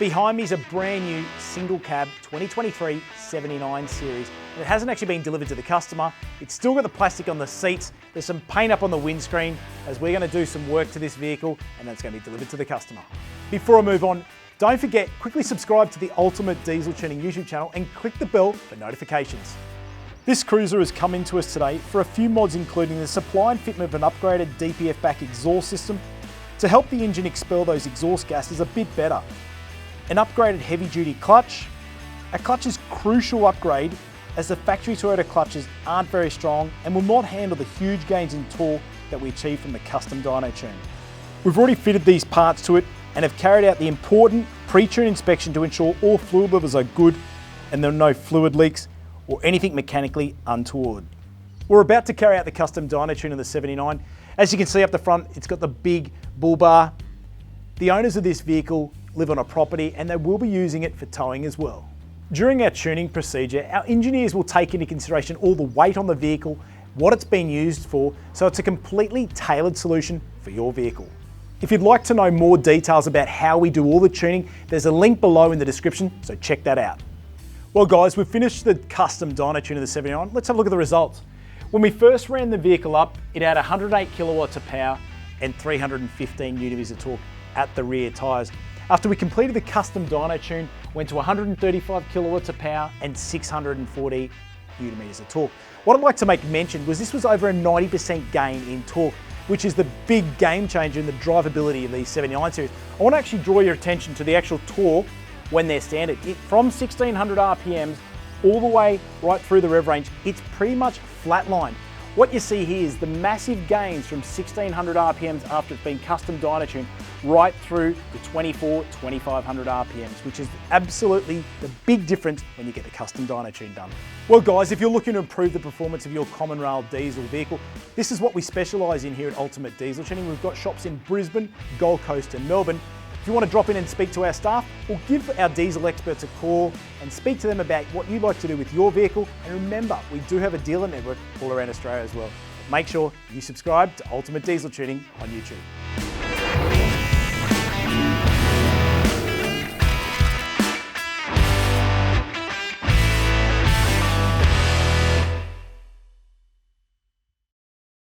Behind me is a brand new single cab 2023 79 series. And it hasn't actually been delivered to the customer. It's still got the plastic on the seats. There's some paint up on the windscreen as we're going to do some work to this vehicle and that's going to be delivered to the customer. Before I move on, don't forget, quickly subscribe to the Ultimate Diesel Tuning YouTube channel and click the bell for notifications. This cruiser has come into us today for a few mods, including the supply and fitment of an upgraded DPF back exhaust system to help the engine expel those exhaust gases a bit better. An upgraded heavy duty clutch. A clutch is a crucial upgrade as the factory Toyota clutches aren't very strong and will not handle the huge gains in torque that we achieve from the custom dyno tune. We've already fitted these parts to it and have carried out the important pre-tune inspection to ensure all fluid levels are good and there are no fluid leaks or anything mechanically untoward. We're about to carry out the custom dyno tune of the 79. As you can see up the front, it's got the big bull bar. The owners of this vehicle live on a property and they will be using it for towing as well. During our tuning procedure, our engineers will take into consideration all the weight on the vehicle, what it's been used for, so it's a completely tailored solution for your vehicle. If you'd like to know more details about how we do all the tuning, there's a link below in the description, so check that out. Well guys, we've finished the custom dyno tune of the 79. Let's have a look at the results. When we first ran the vehicle up, it had 108 kilowatts of power and 315 newton-meters of torque at the rear tyres. After we completed the custom dyno tune, went to 135 kilowatts of power and 640 newton-meters of torque. What I'd like to make mention was this was over a 90% gain in torque, which is the big game changer in the drivability of these 79 series. I want to actually draw your attention to the actual torque when they're standard. From 1600 RPMs all the way right through the rev range, it's pretty much flatlined. What you see here is the massive gains from 1600 RPMs after it's been custom dyno tuned right through to 2500 RPMs, which is absolutely the big difference when you get the custom dyno tune done. Well guys, if you're looking to improve the performance of your common rail diesel vehicle, this is what we specialise in here at Ultimate Diesel Tuning. We've got shops in Brisbane, Gold Coast and Melbourne. If you want to drop in and speak to our staff, or give our diesel experts a call and speak to them about what you'd like to do with your vehicle. And remember, we do have a dealer network all around Australia as well. Make sure you subscribe to Ultimate Diesel Tuning on YouTube.